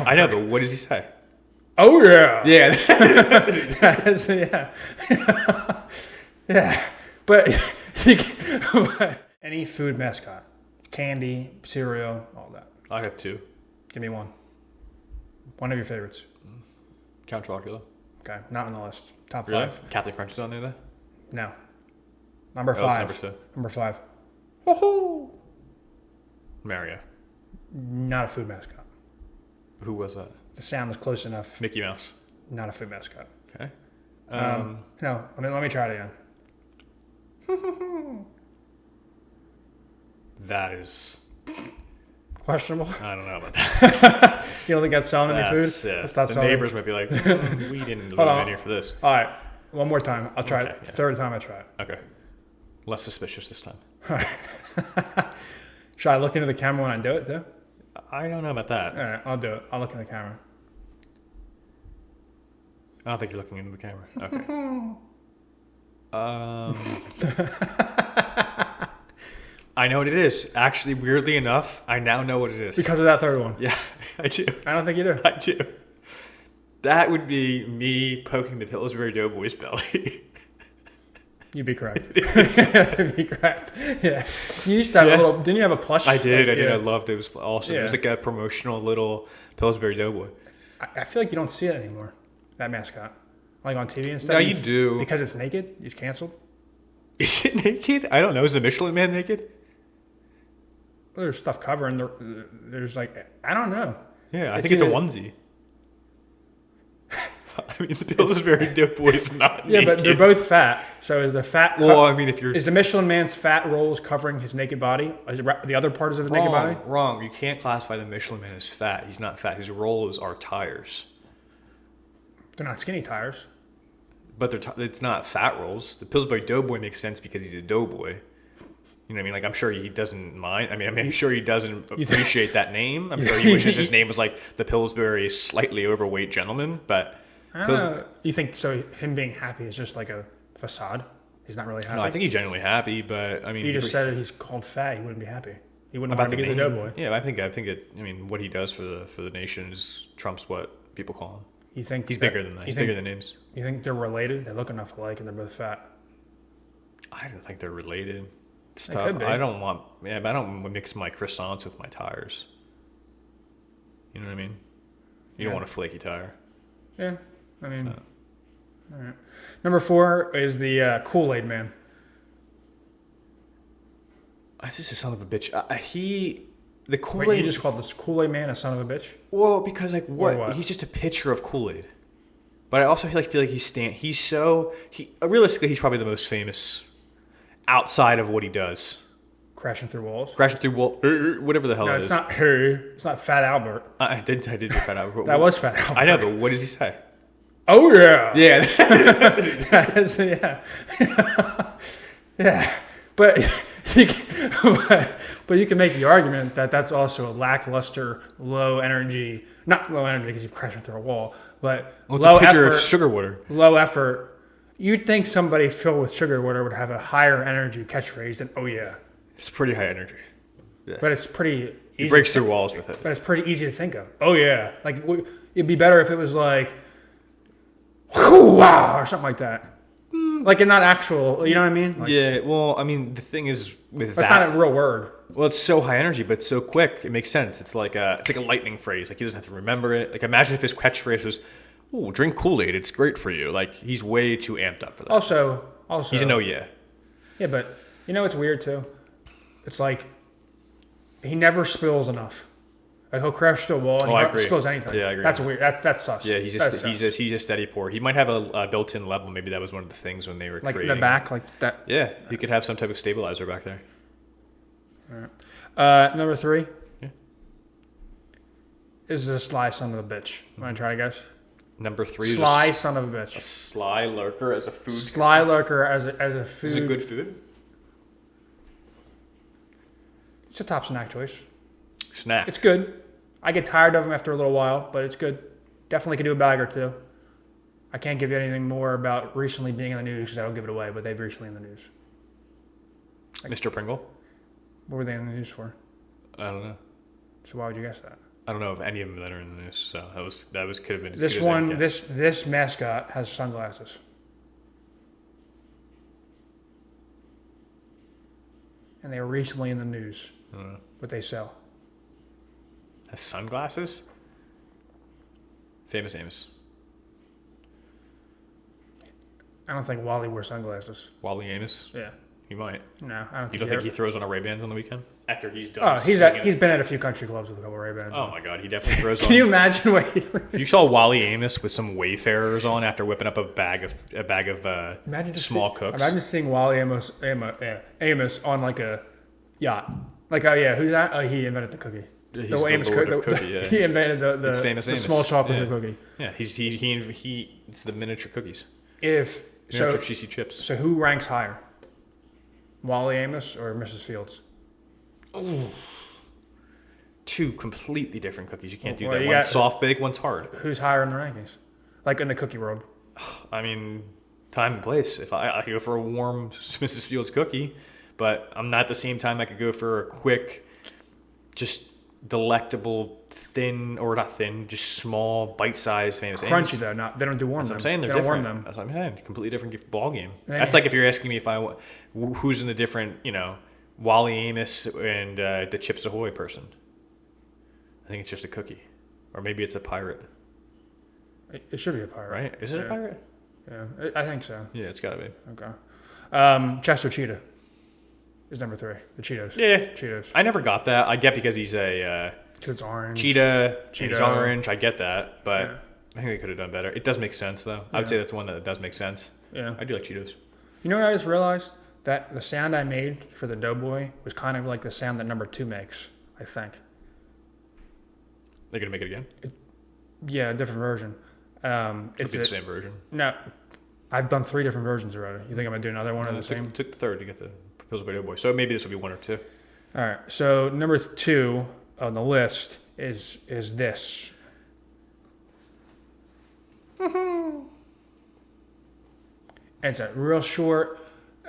I know, but what does he say? Oh yeah. Yeah. Yeah. Yeah. But any food mascot, candy, cereal, all that. I have two. Give me one. One of your favorites. Count Chocula. Okay, not on the list. Top Really? 5. Captain Crunch is on there, though? No. Number Oh, it's 5. number 2. Number 5. Woohoo! Mario. Not a food mascot. Who was that? The sound was close enough. Mickey Mouse. Not a food mascot. Okay. No, let me try it again. That is... Questionable. I don't know about that. You don't think that's selling any food? That's not the selling. neighbors might be like, we didn't live in here for this. All right, one more time. I'll try it. Yeah. Third time I try it. Okay. Less suspicious this time. All right. Should I look into the camera when I do it too? I don't know about that. All right, I'll do it. I'll look in the camera. I don't think you're looking into the camera. Okay. I know what it is. Actually, weirdly enough, I now know what it is. Because of that third one. Yeah, I do. I don't think you do. I do. That would be me poking the Pillsbury Doughboy's belly. You'd be correct. You'd be correct. Yeah. You used to have a little... Didn't you have a plush? I did. Like, I loved it. It was awesome. Yeah. It was like a promotional little Pillsbury Doughboy. I feel like you don't see it anymore, that mascot. Like on TV and stuff. No, you do. Because it's naked? It's canceled? Is it naked? I don't know. Is the Michelin Man naked? Well, there's stuff covering. There's like... I don't know. Yeah, I think it's a onesie. I mean, the Pillsbury Doughboy's not naked. But they're both fat. So is the fat... Well, I mean, if you're... Is the Michelin Man's fat rolls covering his naked body? Is it the other parts of his naked body? Wrong. You can't classify the Michelin Man as fat. He's not fat. His rolls are tires. They're not skinny tires. But it's not fat rolls. The Pillsbury Doughboy makes sense because he's a doughboy. You know what I mean? Like, I'm sure he doesn't mind. I mean, I'm sure he doesn't appreciate that name. I'm sure he wishes his name was like the Pillsbury slightly overweight gentleman, but... You think so? Him being happy is just like a facade? He's not really happy? No, I think he's genuinely happy, but I mean... You just said he's called fat. He wouldn't be happy. He wouldn't want to be the doughboy. Yeah, I think it... I mean, what he does for the nation is trumps what people call him. You think he's bigger than that? He's bigger than names. You think they're related? They look enough alike, and they're both fat. I don't think they're related. It's They tough. could be. I don't mix my croissants with my tires. You know what I mean? You don't want a flaky tire. Yeah, I mean... All right. Number 4 is the Kool-Aid Man. This is a son of a bitch. The Kool-Aid... Wait, you just called this Kool-Aid Man a son of a bitch? Well, because like what? He's just a pitcher of Kool-Aid. But I also feel like realistically he's probably the most famous outside of what he does. Crashing through walls? Crashing through wall, whatever the hell it is. It's not her. It's not Fat Albert. I did do Fat Albert. That was Fat Albert. I know, but what does he say? Oh yeah. Yeah. Yeah. Yeah. But you can make the argument that that's also a lackluster, low energy, not low energy because you're crashing through a wall, but low a picture effort, of sugar water. Low effort. You'd think somebody filled with sugar water would have a higher energy catchphrase than "Oh yeah." It's pretty high energy. Yeah. But it's pretty easy. He breaks through walls with it. But it's pretty easy to think of. Oh yeah. Like it'd be better if it was like wow or something like that. Like not actual, you know what I mean? Like, yeah, well, I mean, the thing is with that's not a real word. Well, it's so high energy, but it's so quick. It makes sense. It's like a lightning phrase. Like he doesn't have to remember it. Like imagine if his catchphrase was, "Oh, drink Kool-Aid. It's great for you." Like he's way too amped up for that. Also, he's a no yeah. Yeah, but you know what's weird too? It's like he never spills enough. Like he'll crash through a wall and he never spills anything. Yeah, I agree. That's weird. That's sus. Yeah, he's a steady pour. He might have a built-in level. Maybe that was one of the things when they were like creating. Like the back, like that. Yeah, he could have some type of stabilizer back there. All right. Number 3. Yeah. Is a sly son of a bitch. Want to try to guess? Number 3 is sly son of a bitch. A sly lurker as a food. Sly lurker as a food. Is it good food? It's a top snack choice. Snack. It's good. I get tired of them after a little while, but it's good. Definitely could do a bag or two. I can't give you anything more about recently being in the news because I don't give it away, but they've recently in the news. Mr. Pringle? What were they in the news for? I don't know. So why would you guess that? I don't know of any of them that are in the news, so that was could have been as This good as I one, guessed. this mascot has sunglasses. And they were recently in the news. I don't know. What they sell. Has sunglasses? Famous Amos. I don't think Wally wears sunglasses. Wally Amos. Yeah. He might. No, I don't You think don't think he throws on a Ray-Bans on the weekend after he's done? Oh, he's been at a few country clubs with a couple Ray-Bans. Oh my God, he definitely throws on. Can you imagine what he... If you saw Wally Amos with some Wayfarers on after whipping up a bag of small cooks. Imagine seeing Wally Amos on like a yacht. Like, oh yeah, who's that? Oh, he invented the cookie. He's The the Amos Lord of cookie. cookie, yeah. He invented the Famous Amos. small chocolate cookie. Yeah, he it's the miniature cookies. So cheesy chips. So who ranks higher? Wally Amos or Mrs. Fields? Ooh. Two completely different cookies. You can't do Well, that. you One's got- soft baked, one's hard. Who's higher in the rankings? Like in the cookie world. I mean, time and place. If I could go for a warm Mrs. Fields cookie, but I'm not at the same time I could go for a quick, just delectable, thin, or not thin, just small, bite-sized Famous Amos. Crunchy though, not they don't do warm That's them. what I'm saying. They're they don't different. warm them. That's what I'm saying. Completely different ball game. Then That's you- like if you're asking me if who's in the different, Wally Amos and the Chips Ahoy person. I think it's just a cookie, or maybe it's a pirate, It should be a pirate, right? Is it a pirate? Yeah, I think so. Yeah, it's gotta be. Okay. Chester Cheetah is number 3. The Cheetos. Yeah, Cheetos. I never got that. I get because he's a Because it's orange. cheetah. And he's Cheeto. orange. I get that, but Yeah. I think they could have done better. It does make sense though. I would say that's one that does make sense. Yeah. I do like Cheetos. You know what I just realized? That the sound I made for the Doughboy was kind of like the sound that number 2 makes, I think. They're gonna make it again. Yeah, a different version. It'll be the same version. No, I've done 3 different versions already. You think I'm going to do another one of the same? Took the third to get the Pillsbury Doughboy. So maybe this will be 1 or 2. All right. So number 2 on the list is this. It's a real short.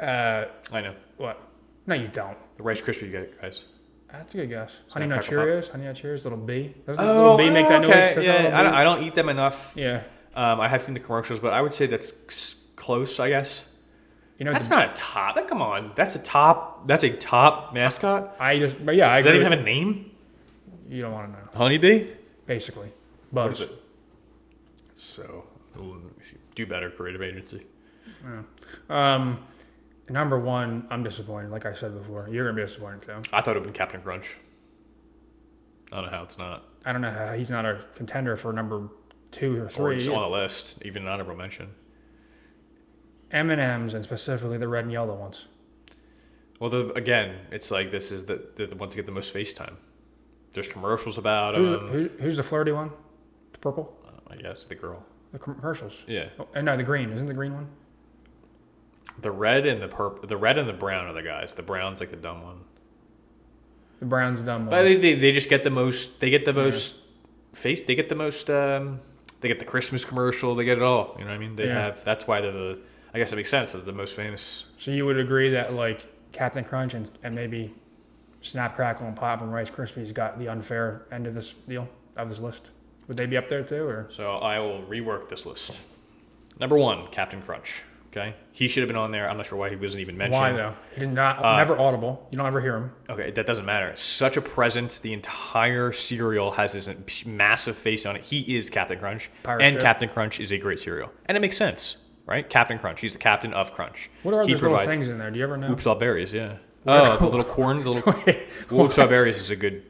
I know. What? No, you don't. The Rice Krispie guys. That's a good guess. It's Honey not Nut Crackle Pop. Cheerios. Honey Nut Cheerios. Little B. Doesn't the little B make that noise? Doesn't the Yeah, little B? I don't eat them enough. Yeah. I have seen the commercials, but I would say that's close. I guess You know, that's not a top. Come on, that's a top. That's a top mascot. but yeah, I Does agree. that even with have a name? you don't want to know, Honeybee. basically. What Buzz. is it? So do better, creative agency. Number 1, I'm disappointed. Like I said before, you're gonna be disappointed too. I thought it would have been Captain Crunch. I don't know how it's not. I don't know how he's not a contender for number 2 or 3. Or it's on the list, even an honorable mention. M&Ms and specifically the red and yellow ones. Well, again, it's like this is the ones that get the most face time. There's commercials about them. Who's the flirty one? The purple? I guess the girl. The commercials. Yeah. Oh, and no, the green. Isn't the green one? The red and the red and the brown are the guys. The brown's like the dumb one. The brown's dumb one. But they just get the most. They get the most face. They get the most. They get the Christmas commercial. They get it all. You know what I mean? They have. That's why they're the. I guess it makes sense. They're the most famous. So you would agree that like Captain Crunch and maybe Snap, Crackle, and Pop and Rice Krispies got the unfair end of this deal, of this list? Would they be up there too, or? So I will rework this list. Number 1, Captain Crunch. Okay, he should have been on there. I'm not sure why he wasn't even mentioned. Why though? He did not. Never audible. You don't ever hear him. Okay, that doesn't matter. Such a presence. The entire cereal has this massive face on it. He is Captain Crunch. Pirate and ship. Captain Crunch is a great cereal. And it makes sense, right? Captain Crunch. He's the captain of Crunch. What are he those little things in there? Do you ever know? Oops, all berries, yeah. Oh, the little corn. The little Oops, all berries is a good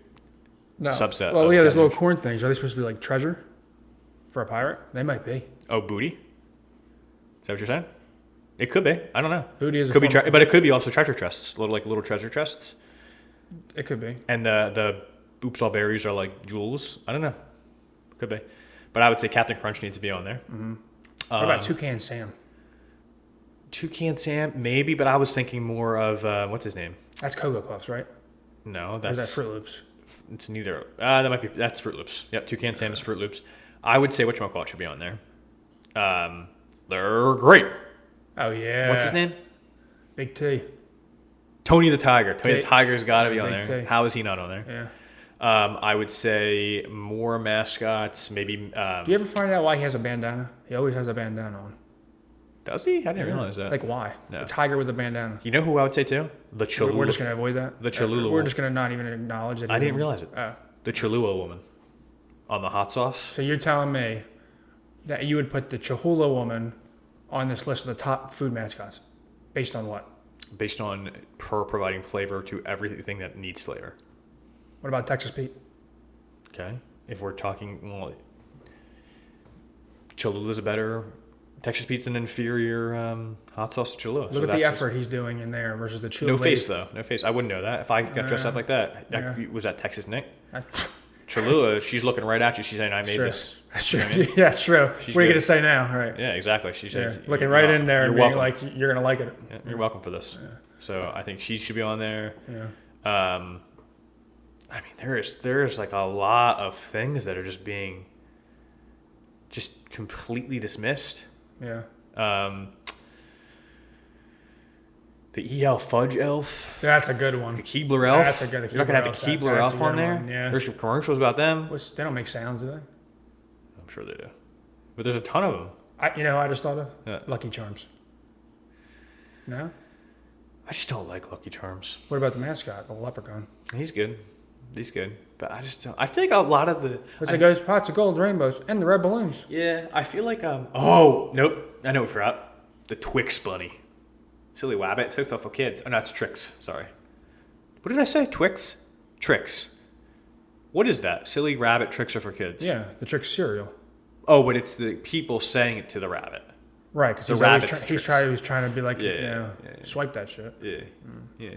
No. subset. Well, of yeah, those Captain little corn things. Are they supposed to be like treasure for a pirate? They might be. Oh, booty? Is that what you're saying? It could be. I don't know. Booty is a could be, form- but it could be also treasure chests. Little treasure chests. It could be. And the Oops All Berries are like jewels. I don't know. Could be. But I would say Captain Crunch needs to be on there. Mm-hmm. What about Toucan Sam? Toucan Sam, maybe, but I was thinking more of, what's his name? That's Cocoa Puffs, right? No, Or that's... is that Fruit Loops? It's neither. That's Fruit Loops. Yep, Toucan Sam is Fruit Loops. I would say whatchamacallit should be on there. They're great. Oh, yeah. What's his name? Big T. Tony the Tiger. Tony T. the Tiger's got to be on Big there. T. How is he not on there? I would say more mascots. Maybe. Do you ever find out why he has a bandana? He always has a bandana on. Does he? I didn't realize that. Like why? No. A tiger with a bandana. You know who I would say too? The Cholula. We're just gonna avoid that. The Cholula. We're just gonna not even acknowledge it. I didn't realize it. Oh. The Cholula woman on the hot sauce. So you're telling me that you would put the Cholula woman on this list of the top food mascots, based on what? Based on her providing flavor to everything that needs flavor. What about Texas Pete? Okay. If we're talking, well, Cholula's a better. Texas Pete's an inferior hot sauce to Cholula. Look at the effort he's doing in there versus the Cholula. No face though. No face. I wouldn't know that if I got dressed up like that. Was that Texas Nick? Cholula, she's looking right at you. She's saying, "I made this." That's true. You know what I mean? Yeah, that's true. She's what are you good. going to say now? Right. Yeah, exactly. She's looking right in there and being welcome. like, "You're going to like it." Yeah, you're welcome for this. Yeah. So I think she should be on there. Yeah. I mean, there's like a lot of things that are just being just completely dismissed. Yeah. The EL Fudge Elf. That's a good one. The Keebler Elf. That's a good. You're not gonna have the Keebler Elf on there. Yeah. There's some commercials about them. They don't make sounds, do they? I'm sure they do, but there's a ton of them. I just thought of Yeah. Lucky Charms. No. I just don't like Lucky Charms. What about the mascot, the leprechaun? He's good. But I just don't. I think a lot of the. It goes pots of gold, rainbows, and the red balloons. Yeah, I feel like Oh nope, I know what we forgot. The Twix bunny. Silly Wabbit. Twix off for kids. Oh no, it's Trix. Sorry. What did I say? Twix? Trix. What is that? Silly rabbit tricks are for kids. Yeah, the Trix cereal. Oh, but it's the people saying it to the rabbit. Right, because The he's rabbit's trying to be like, Yeah. swipe that shit. Yeah.